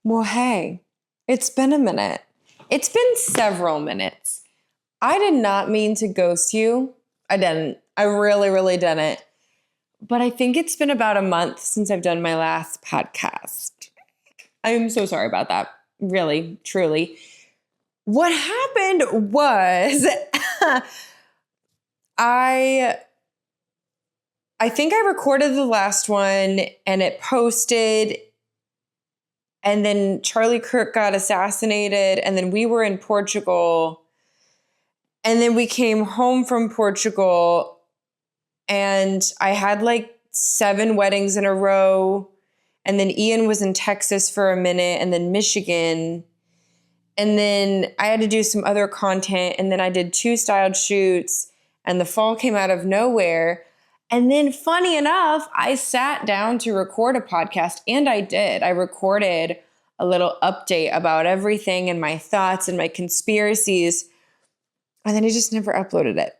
Well, hey, it's been a minute. It's been several minutes. I did not mean to ghost you. I didn't. I really, really didn't. But I think it's been about a month since I've done my last podcast. I'm so sorry about that. Really, truly. What happened was I think I recorded the last one and it posted, and then Charlie Kirk got assassinated, and then we were in Portugal, and then we came home from Portugal, and I had like 7 weddings in a row, and then Ian was in Texas for a minute, and then Michigan, and then I had to do some other content, and then I did 2 styled shoots, and the fall came out of nowhere. And then funny enough, I sat down to record a podcast, and I did. I recorded a little update about everything and my thoughts and my conspiracies. And then I just never uploaded it.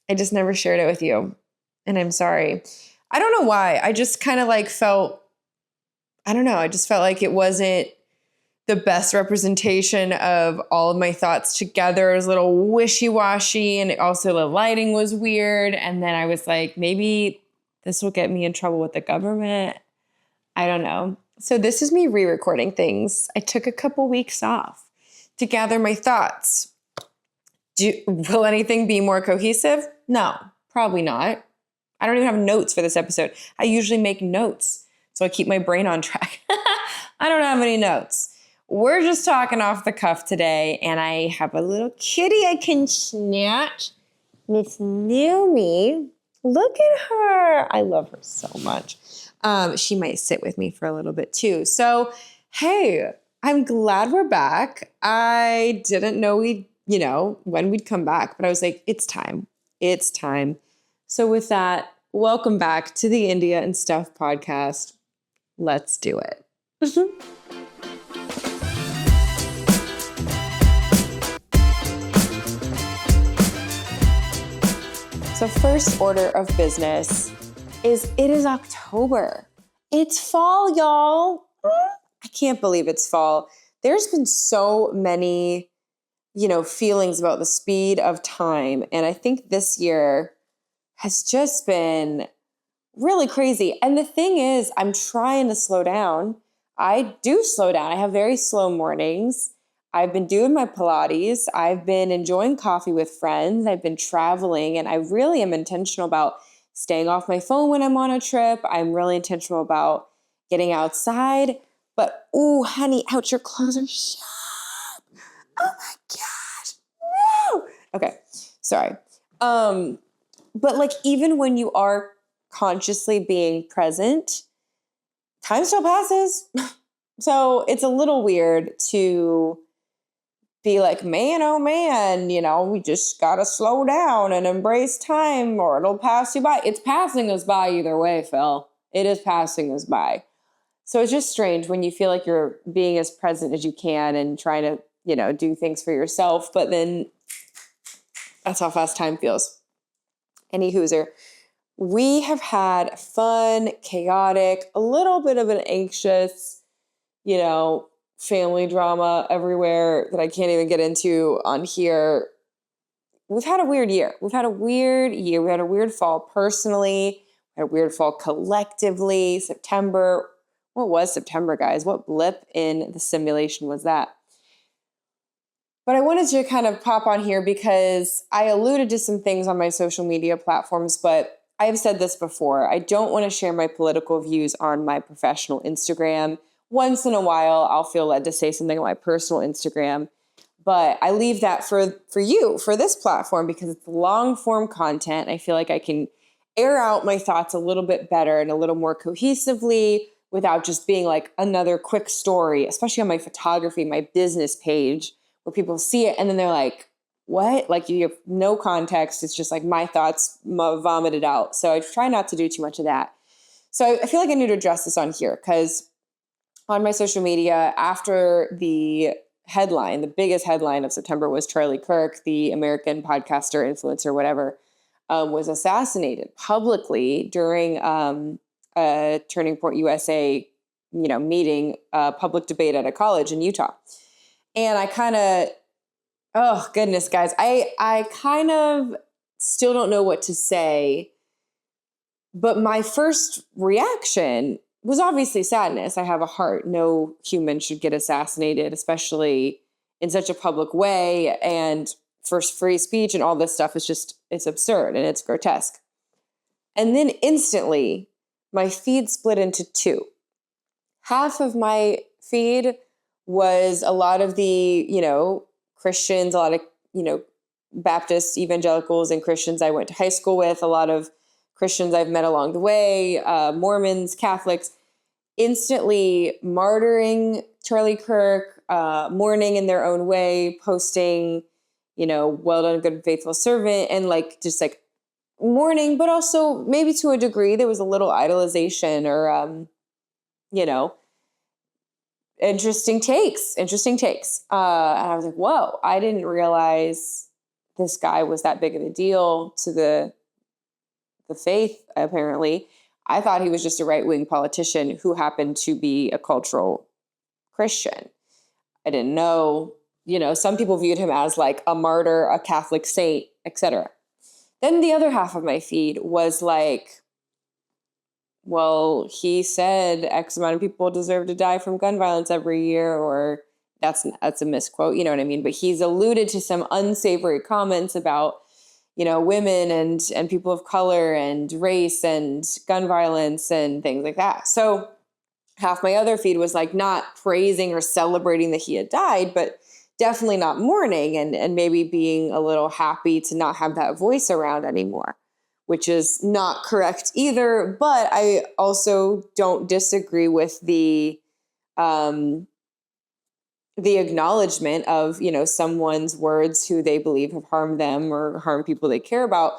I just never shared it with you. And I'm sorry. I don't know why. I just kind of like felt, I don't know. I just felt like it wasn't the best representation of all of my thoughts together. It was a little wishy-washy, and also the lighting was weird. And then I was like, maybe this will get me in trouble with the government. I don't know. So this is me re-recording things. I took a couple weeks off to gather my thoughts. Will anything be more cohesive? No, probably not. I don't even have notes for this episode. I usually make notes, so I keep my brain on track. I don't have any notes. We're just talking off the cuff today, and I have a little kitty I can snatch. Miss Numi. Look at her. I love her so much. She might sit with me for a little bit too. So, hey, I'm glad we're back. I didn't know when we'd come back, but I was like, it's time. It's time. So with that, welcome back to the India and Stuff podcast. Let's do it. So first order of business is it is October. It's fall, y'all. I can't believe it's fall. There's been so many, feelings about the speed of time. And I think this year has just been really crazy. And the thing is, I'm trying to slow down. I do slow down. I have very slow mornings. I've been doing my Pilates. I've been enjoying coffee with friends. I've been traveling, and I really am intentional about staying off my phone when I'm on a trip. I'm really intentional about getting outside. But, ooh, honey, ouch, your clothes are shut. Oh my gosh, no. Okay, sorry. But like, even when you are consciously being present, time still passes. So it's a little weird to be like, man, oh man, we just got to slow down and embrace time or it'll pass you by. It's passing us by either way, Phil. It is passing us by. So it's just strange when you feel like you're being as present as you can and trying to, do things for yourself. But then that's how fast time feels. Any hooser. We have had fun, chaotic, a little bit of an anxious, family drama everywhere that I can't even get into on here. We've had a weird year. We've had a weird fall personally. We had a weird fall collectively. September. What was September, guys? What blip in the simulation was that? But I wanted to kind of pop on here because I alluded to some things on my social media platforms, but I have said this before. I don't want to share my political views on my professional Instagram. Once in a while, I'll feel led to say something on my personal Instagram. But I leave that for you, for this platform, because it's long form content. I feel like I can air out my thoughts a little bit better and a little more cohesively without just being like another quick story, especially on my photography, my business page, where people see it and then they're like, what? Like you have no context. It's just like my thoughts vomited out. So I try not to do too much of that. So I feel like I need to address this on here because on my social media, after the headline, the biggest headline of September was Charlie Kirk, the American podcaster, influencer, whatever, was assassinated publicly during a Turning Point USA meeting, public debate at a college in Utah. And I kind of, oh goodness, guys, I kind of still don't know what to say. But my first reaction was obviously sadness. I have a heart. No human should get assassinated, especially in such a public way. And for free speech and all this stuff is just, it's absurd and it's grotesque. And then instantly, my feed split into two. Half of my feed was a lot of the, Christians, a lot of, Baptist evangelicals and Christians I went to high school with, a lot of Christians I've met along the way, Mormons, Catholics, instantly martyring Charlie Kirk, mourning in their own way, posting, well done, good and faithful servant, and just mourning, but also maybe to a degree there was a little idolization or, interesting takes. And I was like, whoa, I didn't realize this guy was that big of a deal to the faith, apparently. I thought he was just a right-wing politician who happened to be a cultural Christian. I didn't know, some people viewed him as like a martyr, a Catholic saint, etc. Then the other half of my feed was like, well, he said X amount of people deserve to die from gun violence every year, or that's a misquote, you know what I mean? But he's alluded to some unsavory comments about, women and people of color and race and gun violence and things like that. So half my other feed was like not praising or celebrating that he had died, but definitely not mourning and maybe being a little happy to not have that voice around anymore, which is not correct either. But I also don't disagree with the acknowledgement of, someone's words who they believe have harmed them or harmed people they care about.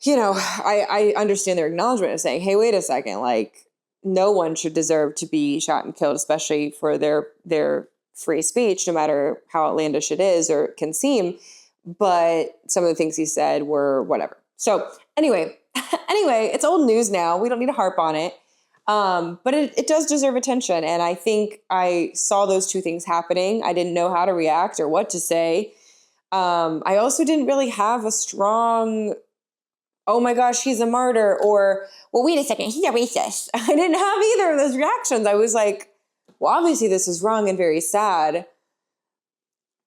I understand their acknowledgement of saying, hey, wait a second, no one should deserve to be shot and killed, especially for their free speech, no matter how outlandish it is or can seem. But some of the things he said were whatever. So anyway, it's old news now. We don't need to harp on it. But it does deserve attention. And I think I saw those two things happening. I didn't know how to react or what to say. I also didn't really have a strong, oh my gosh, he's a martyr, or, well, wait a second, he's a racist. I didn't have either of those reactions. I was like, well, obviously this is wrong and very sad.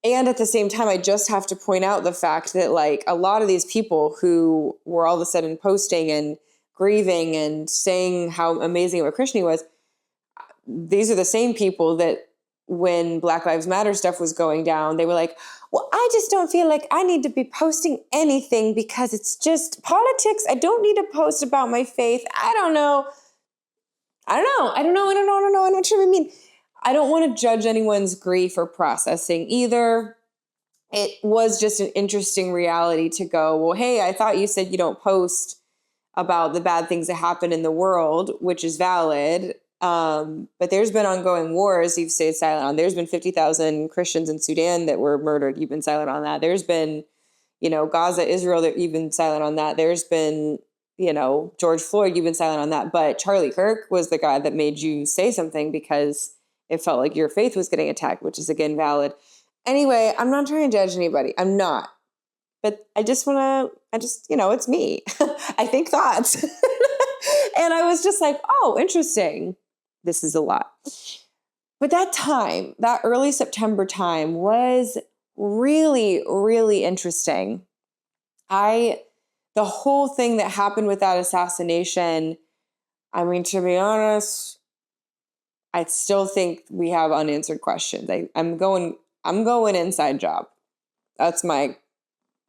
And at the same time, I just have to point out the fact that a lot of these people who were all of a sudden posting and grieving and saying how amazing of a Christian he was, these are the same people that when Black Lives Matter stuff was going down, they were like, well, I just don't feel like I need to be posting anything because it's just politics. I don't need to post about my faith. I don't know. I don't know what you mean. I don't want to judge anyone's grief or processing either. It was just an interesting reality to go, well, hey, I thought you said you don't post about the bad things that happen in the world, which is valid. But there's been ongoing wars you've stayed silent on. There's been 50,000 Christians in Sudan that were murdered. You've been silent on that. There's been, Gaza, Israel, that you've been silent on that. There's been, George Floyd, you've been silent on that. But Charlie Kirk was the guy that made you say something because it felt like your faith was getting attacked, which is, again, valid. Anyway, I'm not trying to judge anybody. I'm not. But it's me. I think thoughts. And I was just like, oh, interesting. This is a lot. But that time, that early September time was really, really interesting. The whole thing that happened with that assassination, I mean, to be honest, I still think we have unanswered questions. I'm going inside job. That's my,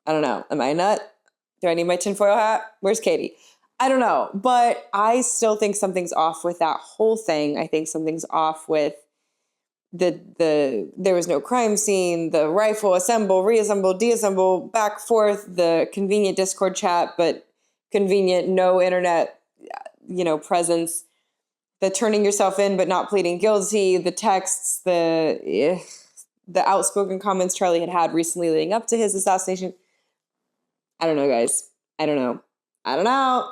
I don't know. Am I a nut? Do I need my tinfoil hat? Where's Katie? I don't know. But I still think something's off with that whole thing. I think something's off with there was no crime scene, the rifle, assemble, reassemble, deassemble, back, forth, the convenient Discord chat, but convenient, no internet, presence, the turning yourself in, but not pleading guilty, the texts, the outspoken comments Charlie had recently leading up to his assassination. I don't know, guys. I don't know.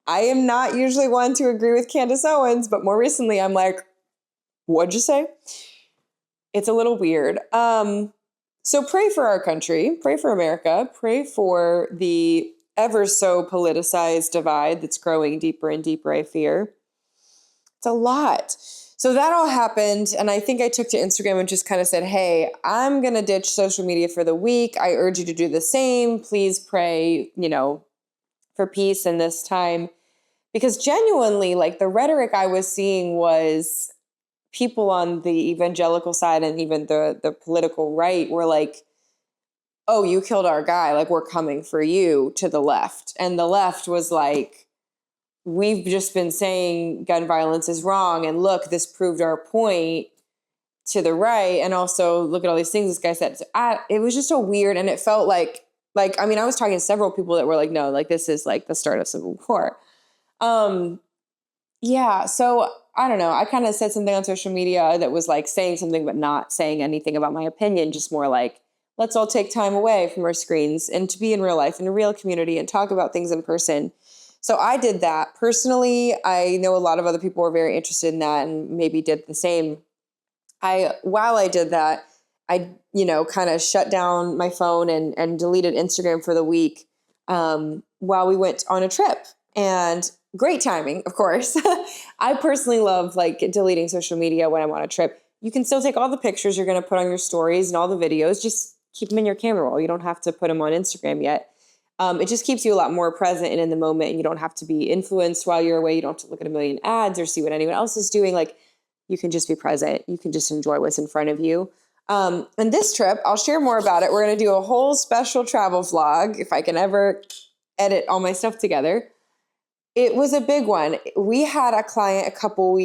I am not usually one to agree with Candace Owens, but more recently I'm like, What'd you say? It's a little weird. So pray for our country, pray for America, pray for the ever so politicized divide that's growing deeper and deeper, I fear. It's a lot. So that all happened. And I think I took to Instagram and just kind of said, hey, I'm going to ditch social media for the week. I urge you to do the same. Please pray, for peace in this time. Because genuinely, like the rhetoric I was seeing was people on the evangelical side and even the political right were like, oh, you killed our guy. Like, we're coming for you, to the left. And the left was like, we've just been saying gun violence is wrong. And look, this proved our point, to the right. And also look at all these things this guy said. So it was just so weird. And it felt I was talking to several people that were like, no, like this is like the start of civil war. Yeah. So I don't know. I kind of said something on social media that was like saying something, but not saying anything about my opinion, just more like, let's all take time away from our screens and to be in real life, in a real community, and talk about things in person. So I did that. Personally, I know a lot of other people were very interested in that and maybe did the same. While I did that, I, kind of shut down my phone and deleted Instagram for the week while we went on a trip. And great timing, of course. I personally love like deleting social media when I'm on a trip. You can still take all the pictures you're going to put on your stories and all the videos. Just keep them in your camera roll. You don't have to put them on Instagram yet. It just keeps you a lot more present and in the moment, and you don't have to be influenced while you're away. You don't have to look at a million ads or see what anyone else is doing. Like, you can just be present. You can just enjoy what's in front of you. And this trip, I'll share more about it. We're going to do a whole special travel vlog, if I can ever edit all my stuff together. It was a big one. We had a client a couple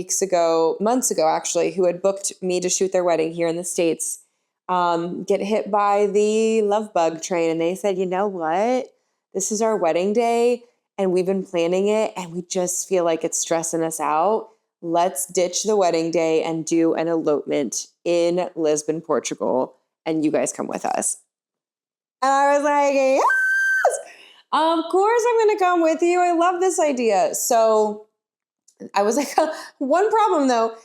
months ago actually, who had booked me to shoot their wedding here in the States, get hit by the love bug train. And they said, you know what? This is our wedding day and we've been planning it and we just feel like it's stressing us out. Let's ditch the wedding day and do an elopement in Lisbon, Portugal. And you guys come with us. And I was like, yes, of course I'm going to come with you. I love this idea. So I was like, one problem though,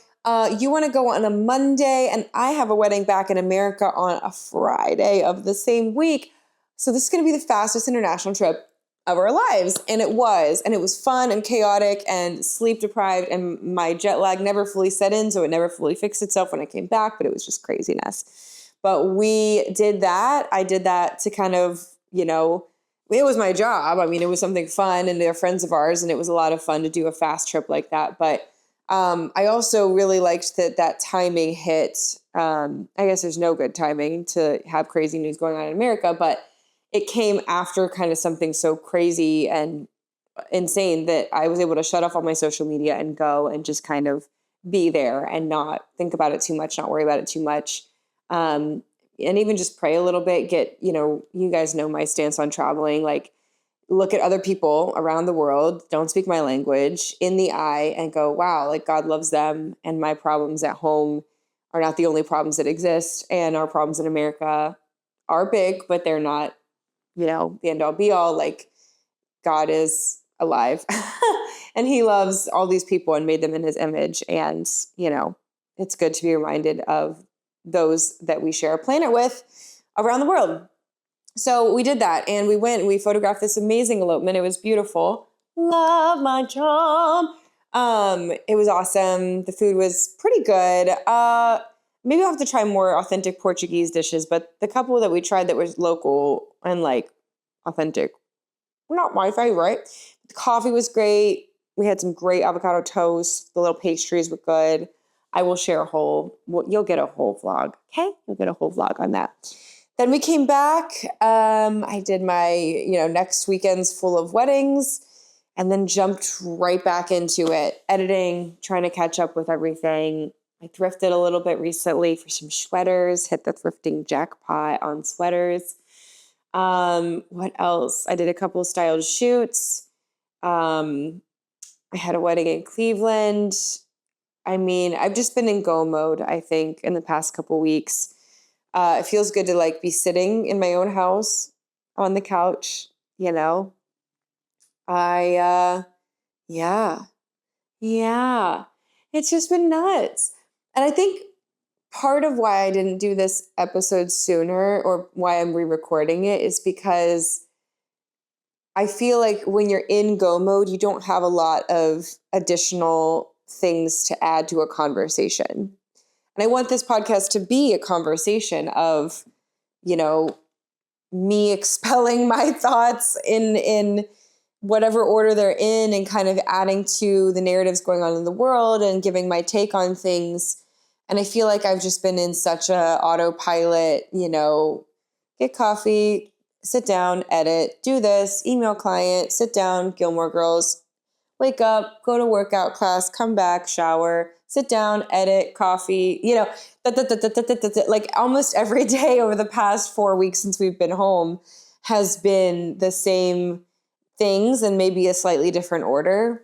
you want to go on a Monday and I have a wedding back in America on a Friday of the same week. So this is going to be the fastest international trip of our lives. And it was fun and chaotic and sleep deprived. And my jet lag never fully set in. So it never fully fixed itself when I came back, but it was just craziness. But we did that. I did that to kind of, it was my job. I mean, it was something fun and they're friends of ours and it was a lot of fun to do a fast trip like that. But I also really liked that timing hit. I guess there's no good timing to have crazy news going on in America, but it came after kind of something so crazy and insane that I was able to shut off all my social media and go and just kind of be there and not think about it too much, not worry about it too much. And even just pray a little bit, you guys know my stance on traveling, like look at other people around the world, don't speak my language, in the eye and go, wow, like God loves them and my problems at home are not the only problems that exist. And our problems in America are big, but they're not, the end all be all. Like God is alive and he loves all these people and made them in his image. And, it's good to be reminded of those that we share a planet with around the world. So we did that and we photographed this amazing elopement. It was beautiful. Love my job. It was awesome. The food was pretty good. Maybe I'll have to try more authentic Portuguese dishes, but the couple that we tried that was local and like authentic, not my favorite. The coffee was great. We had some great avocado toast. The little pastries were good. I will share you'll get a whole vlog. Okay. You'll get a whole vlog on that. Then we came back. I did my, next weekend's full of weddings and then jumped right back into it. Editing, trying to catch up with everything. I thrifted a little bit recently for some sweaters, hit the thrifting jackpot on sweaters. What else? I did a couple of styled shoots. I had a wedding in Cleveland. I mean, I've just been in go mode, I think, in the past couple weeks. It feels good to like be sitting in my own house on the couch, Yeah. It's just been nuts. And I think part of why I didn't do this episode sooner, or why I'm re-recording it, is because I feel like when you're in go mode, you don't have a lot of additional things to add to a conversation. And I want this podcast to be a conversation of, me expelling my thoughts in whatever order they're in, and kind of adding to the narratives going on in the world and giving my take on things. And I feel like I've just been in such a autopilot, get coffee, sit down, edit, do this, email client, sit down, Gilmore Girls, wake up, go to workout class, come back, shower, sit down, edit, coffee, like almost every day over the past 4 weeks since we've been home has been the same things and maybe a slightly different order.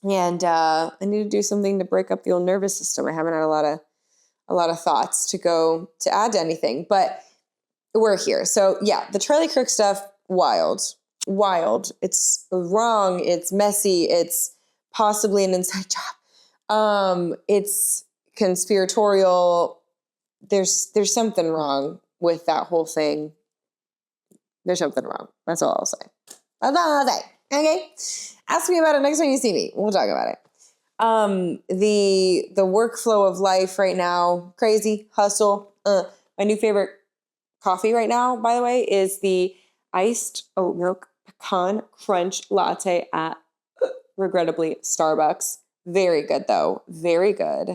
And I need to do something to break up the old nervous system. I haven't had a lot of thoughts to add to anything, but we're here. So yeah, the Charlie Kirk stuff, wild. It's wrong. It's messy. It's possibly an inside job. It's conspiratorial. There's something wrong with that whole thing. There's something wrong. That's all I'll say. That's all I'll say. Okay. Ask me about it next time you see me. We'll talk about it. The workflow of life right now, crazy, hustle. My new favorite coffee right now, by the way, is the iced oat milk pecan crunch latte at, regrettably, Starbucks. Very good, though. Very good.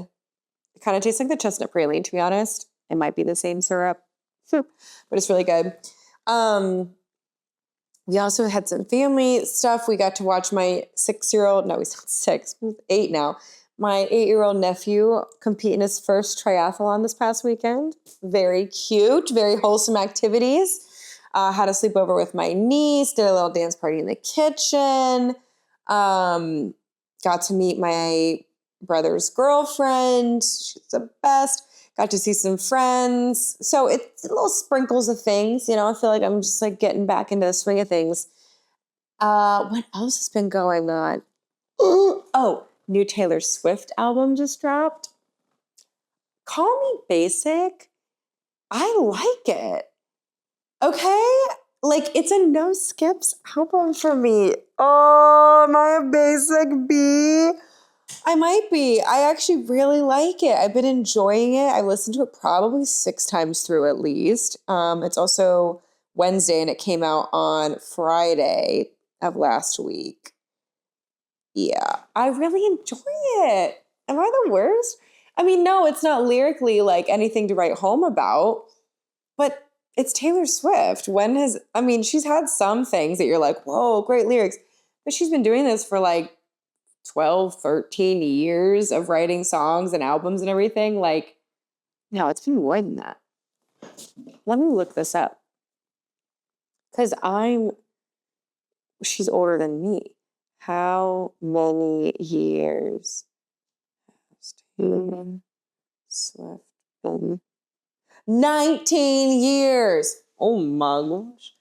It kind of tastes like the chestnut praline, to be honest. It might be the same syrup, but it's really good. We also had some family stuff. We got to watch my 6-year-old, no, he's not 6, he's 8 now. My 8-year-old nephew compete in his first triathlon this past weekend. Very cute, very wholesome activities. Had a sleepover with my niece, did a little dance party in the kitchen. Got to meet my brother's girlfriend. She's the best. Got to see some friends. So it's little sprinkles of things. I feel like I'm just like getting back into the swing of things. What else has been going on? Oh, new Taylor Swift album just dropped. Call me basic. I like it. Okay? Like, it's a no skips album for me. Oh, am I a basic bee? I might be. I actually really like it. I've been enjoying it. I listened to it probably 6 times through at least. It's also Wednesday and it came out on Friday of last week. Yeah, I really enjoy it. Am I the worst? I mean, no, it's not lyrically like anything to write home about, but it's Taylor Swift. She's had some things that you're like, whoa, great lyrics, but she's been doing this for like 12, 13 years of writing songs and albums and everything. Like, no, it's been more than that. Let me look this up. Because she's older than me. How many years has Taylor Swift been? 19 years. Oh my gosh.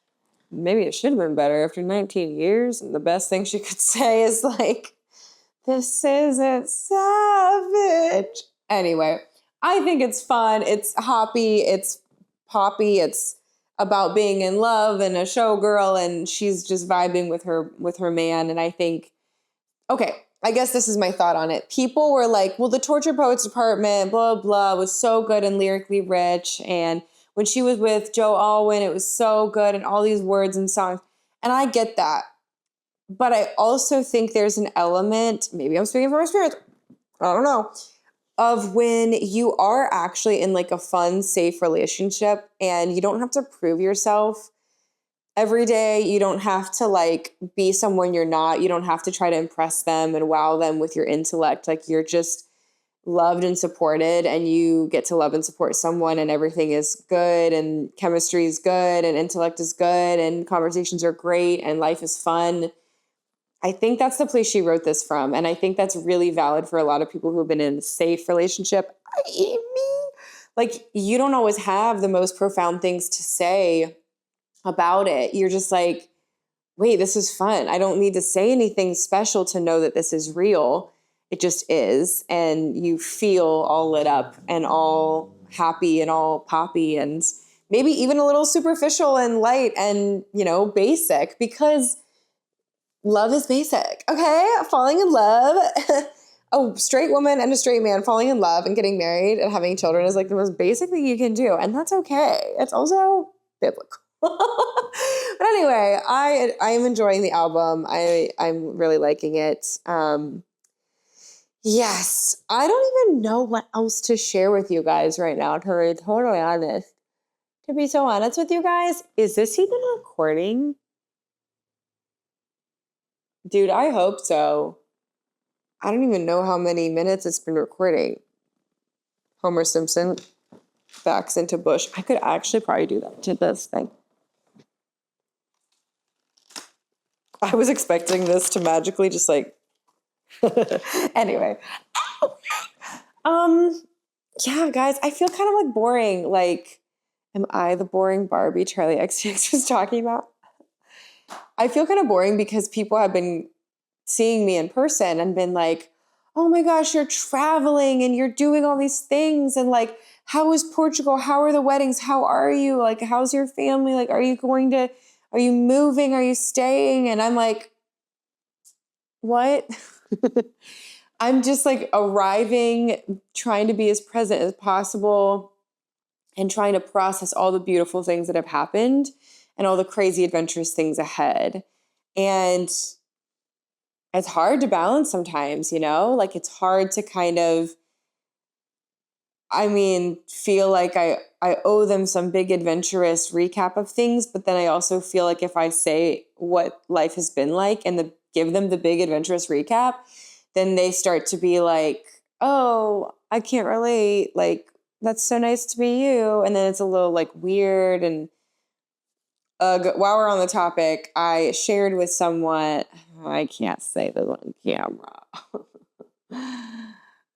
Maybe it should have been better after 19 years. And the best thing she could say is like, this isn't savage. Anyway, I think it's fun. It's hoppy. It's poppy. It's about being in love and a showgirl, and she's just vibing with her man. And I think, okay, I guess this is my thought on it. People were like, well, the Torture Poets Department, blah, blah, was so good and lyrically rich. And when she was with Joe Alwyn, it was so good and all these words and songs. And I get that. But I also think there's an element, maybe I'm speaking from my spirit, I don't know, of when you are actually in like a fun, safe relationship and you don't have to prove yourself every day. You don't have to like be someone you're not. You don't have to try to impress them and wow them with your intellect. Like, you're just loved and supported, and you get to love and support someone, and everything is good, and chemistry is good, and intellect is good, and conversations are great, and life is fun. I think that's the place she wrote this from. And I think that's really valid for a lot of people who have been in a safe relationship, i.e. me. Like, you don't always have the most profound things to say about it. You're just like, wait, this is fun. I don't need to say anything special to know that this is real. It just is. And you feel all lit up and all happy and all poppy and maybe even a little superficial and light and, basic, because love is basic. Okay. Falling in love. A straight woman and a straight man falling in love and getting married and having children is like the most basic thing you can do. And that's okay. It's also biblical. But anyway, I am enjoying the album. I'm really liking it. Yes, I don't even know what else to share with you guys right now, to be totally honest. To be so honest with you guys, is this even recording? Dude, I hope so. I don't even know how many minutes it's been recording. Homer Simpson backs into bush. I could actually probably do that to this thing. I was expecting this to magically just like... Anyway. Yeah, guys, I feel kind of like boring. Like, am I the boring Barbie Charlie XCX was talking about? I feel kind of boring because people have been seeing me in person and been like, oh my gosh, you're traveling and you're doing all these things. And like, how is Portugal? How are the weddings? How are you? Like, how's your family? Like, are you moving? Are you staying? And I'm like, what? I'm just like arriving, trying to be as present as possible and trying to process all the beautiful things that have happened and all the crazy adventurous things ahead. And it's hard to balance sometimes, like it's hard to kind of, feel like I owe them some big adventurous recap of things, but then I also feel like if I say what life has been like and give them the big adventurous recap, then they start to be like, oh, I can't relate. Like, that's so nice to be you. And then it's a little like weird. And while we're on the topic, I shared with someone, I can't say this on camera.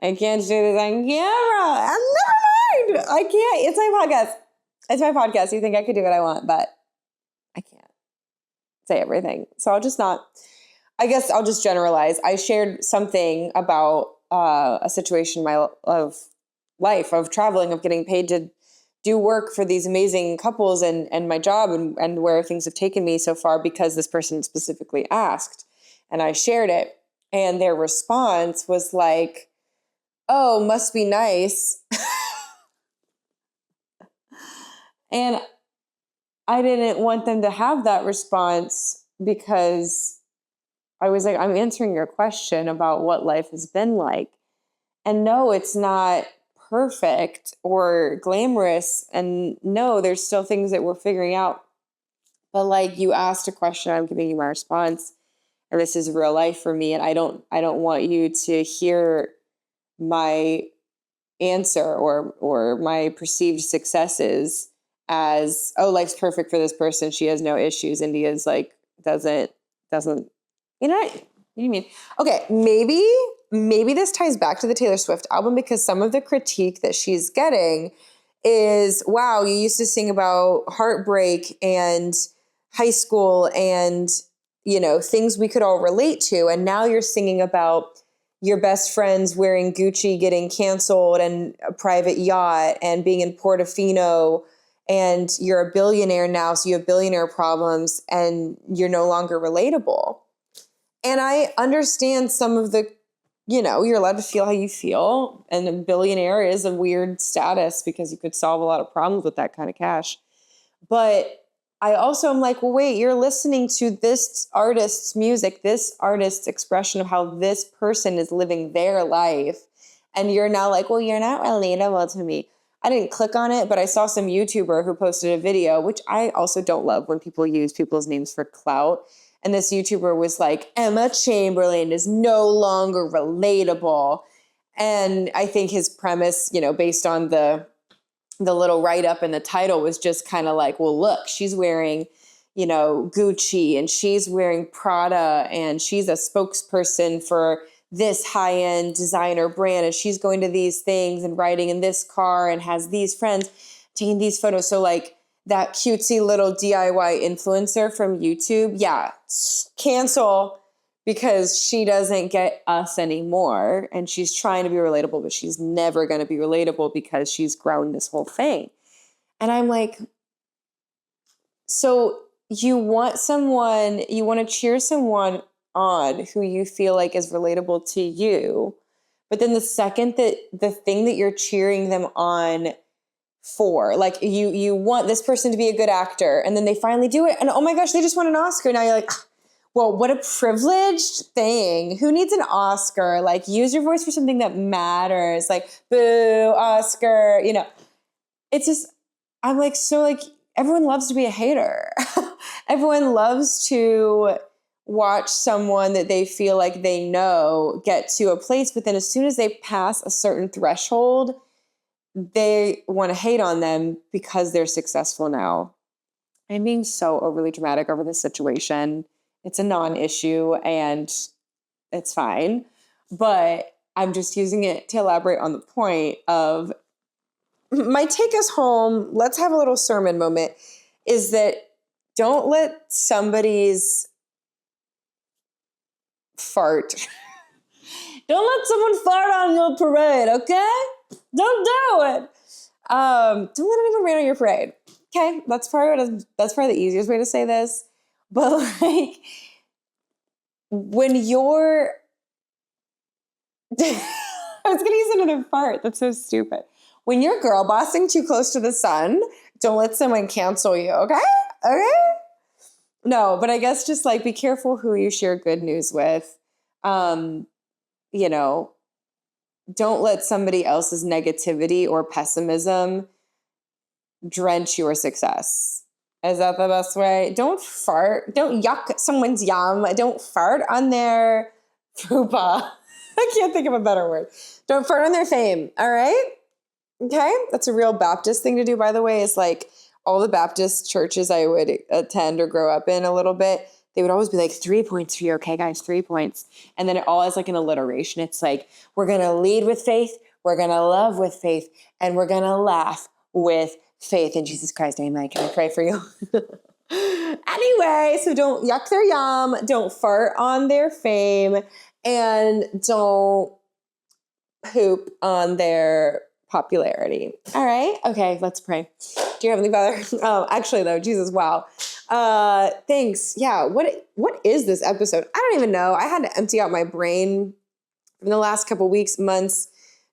I can't do this on camera. Never mind. I can't. It's my podcast. It's my podcast. You think I could do what I want, but I can't say everything. So I'll just generalize. I shared something about a situation in my life of traveling, of getting paid to do work for these amazing couples and my job and where things have taken me so far because this person specifically asked. And I shared it. And their response was like, oh, must be nice. And I didn't want them to have that response because I was like, I'm answering your question about what life has been like. And no, it's not perfect or glamorous. And no, there's still things that we're figuring out. But like, you asked a question, I'm giving you my response. And this is real life for me. And I don't want you to hear my answer or my perceived successes as, oh, life's perfect for this person. She has no issues. India's like, doesn't, you know what you mean? Okay, maybe this ties back to the Taylor Swift album because some of the critique that she's getting is, wow, you used to sing about heartbreak and high school and, things we could all relate to. And now you're singing about your best friends wearing Gucci, getting canceled and a private yacht and being in Portofino. And you're a billionaire now, so you have billionaire problems and you're no longer relatable. And I understand some of the, you're allowed to feel how you feel. And a billionaire is a weird status because you could solve a lot of problems with that kind of cash. But I also am like, well, wait, you're listening to this artist's music, this artist's expression of how this person is living their life. And you're now like, well, you're not relatable to me. I didn't click on it, but I saw some YouTuber who posted a video, which I also don't love when people use people's names for clout. And this YouTuber was like, Emma Chamberlain is no longer relatable. And I think his premise, based on the little write-up in the title was just kind of like, well, look, she's wearing, Gucci and she's wearing Prada and she's a spokesperson for this high-end designer brand and she's going to these things and riding in this car and has these friends taking these photos. So like that cutesy little DIY influencer from YouTube, yeah, cancel because she doesn't get us anymore. And she's trying to be relatable, but she's never going to be relatable because she's grown this whole thing. And I'm like, so you want to cheer someone on who you feel like is relatable to you. But then the second that the thing that you're cheering them on for, like you want this person to be a good actor, and then they finally do it, and oh my gosh, they just won an Oscar. Now you're like, well, what a privileged thing. Who needs an Oscar? Like, use your voice for something that matters. Like, boo, Oscar. It's just, I'm like, so like, everyone loves to be a hater. Everyone loves to watch someone that they feel like they know get to a place, but then as soon as they pass a certain threshold, they want to hate on them because they're successful now. I'm being so overly dramatic over this situation. It's a non-issue and it's fine. But I'm just using it to elaborate on the point of my take us home. Let's have a little sermon moment. Is that don't let somebody's fart. Don't let someone fart on your parade, okay? Don't do it. Don't let anyone rain on your parade. Okay, that's probably the easiest way to say this. But like, when you're, I was gonna use another fart. That's so stupid. When you're girl bossing too close to the sun, don't let someone cancel you. Okay. Okay. No, but I guess just like be careful who you share good news with. Don't let somebody else's negativity or pessimism drench your success. Is that the best way? Don't fart. Don't yuck someone's yum. Don't fart on their fupa. I can't think of a better word. Don't fart on their fame. All right? Okay? That's a real Baptist thing to do, by the way, is like all the Baptist churches I would attend or grow up in a little bit, they would always be like, 3 points for you. Okay, guys, 3 points. And then it all is like an alliteration. It's like, we're going to lead with faith, we're going to love with faith, and we're going to laugh with faith in Jesus Christ. Amen. Can I pray for you? Anyway, so don't yuck their yum, don't fart on their fame, and don't poop on their popularity. All right? Okay, let's pray. Dear Heavenly Father, actually though, Jesus, wow. Thanks. Yeah, what is this episode? I don't even know. I had to empty out my brain in the last couple weeks, months.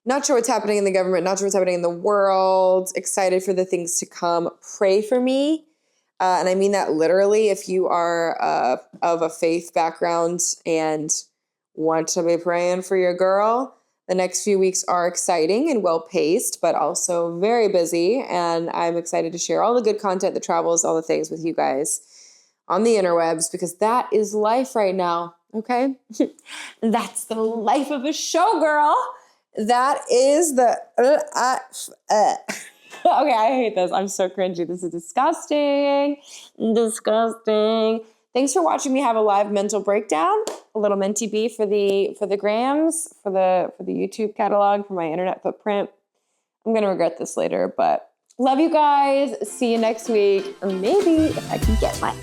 Not sure what's happening in the government, not sure what's happening in the world. Excited for the things to come. Pray for me. And I mean that literally. If you are of a faith background and want to be praying for your girl, the next few weeks are exciting and well-paced, but also very busy. And I'm excited to share all the good content, the travels, all the things with you guys on the interwebs, because that is life right now, okay? That's the life of a showgirl. That is the... Okay, I hate this. I'm so cringy. This is disgusting. Disgusting. Thanks for watching me have a live mental breakdown. A little menty B for the grams, for the YouTube catalog, for my internet footprint. I'm gonna regret this later, but love you guys. See you next week, or maybe if I can get my